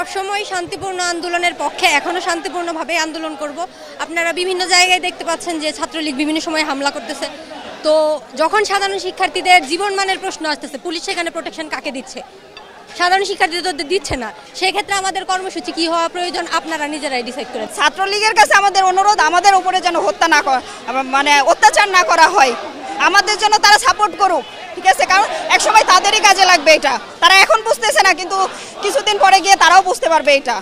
সবসময় শান্তিপূর্ণ আন্দোলনের পক্ষে, এখনো শান্তিপূর্ণভাবে আন্দোলন করব। আপনারা বিভিন্ন জায়গায় দেখতে পাচ্ছেন যে ছাত্রলীগ বিভিন্ন সময় হামলা করতেছে। তো যখন সাধারণ শিক্ষার্থীদের জীবনমানের প্রশ্ন আসতেছে, পুলিশ সেখানে প্রোটেকশন কাকে দিচ্ছে? সাধারণ শিক্ষার্থীদের দিচ্ছে না। সেক্ষেত্রে আমাদের কর্মসূচি কি হওয়া প্রয়োজন আপনারা নিজেরাই ডিসাইড করেন। ছাত্রলীগের কাছে আমাদের অনুরোধ, আমাদের উপরে যেন হত্যা না মানে অত্যাচার না করা হয়, আমাদের জন্য তারা সাপোর্ট করুক, ঠিক আছে? কারণ একসময় তাদেরই কাজে লাগবে এটা। তারা এখন বুঝতেছে না, কিন্তু কিছুদিন পরে গিয়ে তারাও বুঝতে পারবে এটা।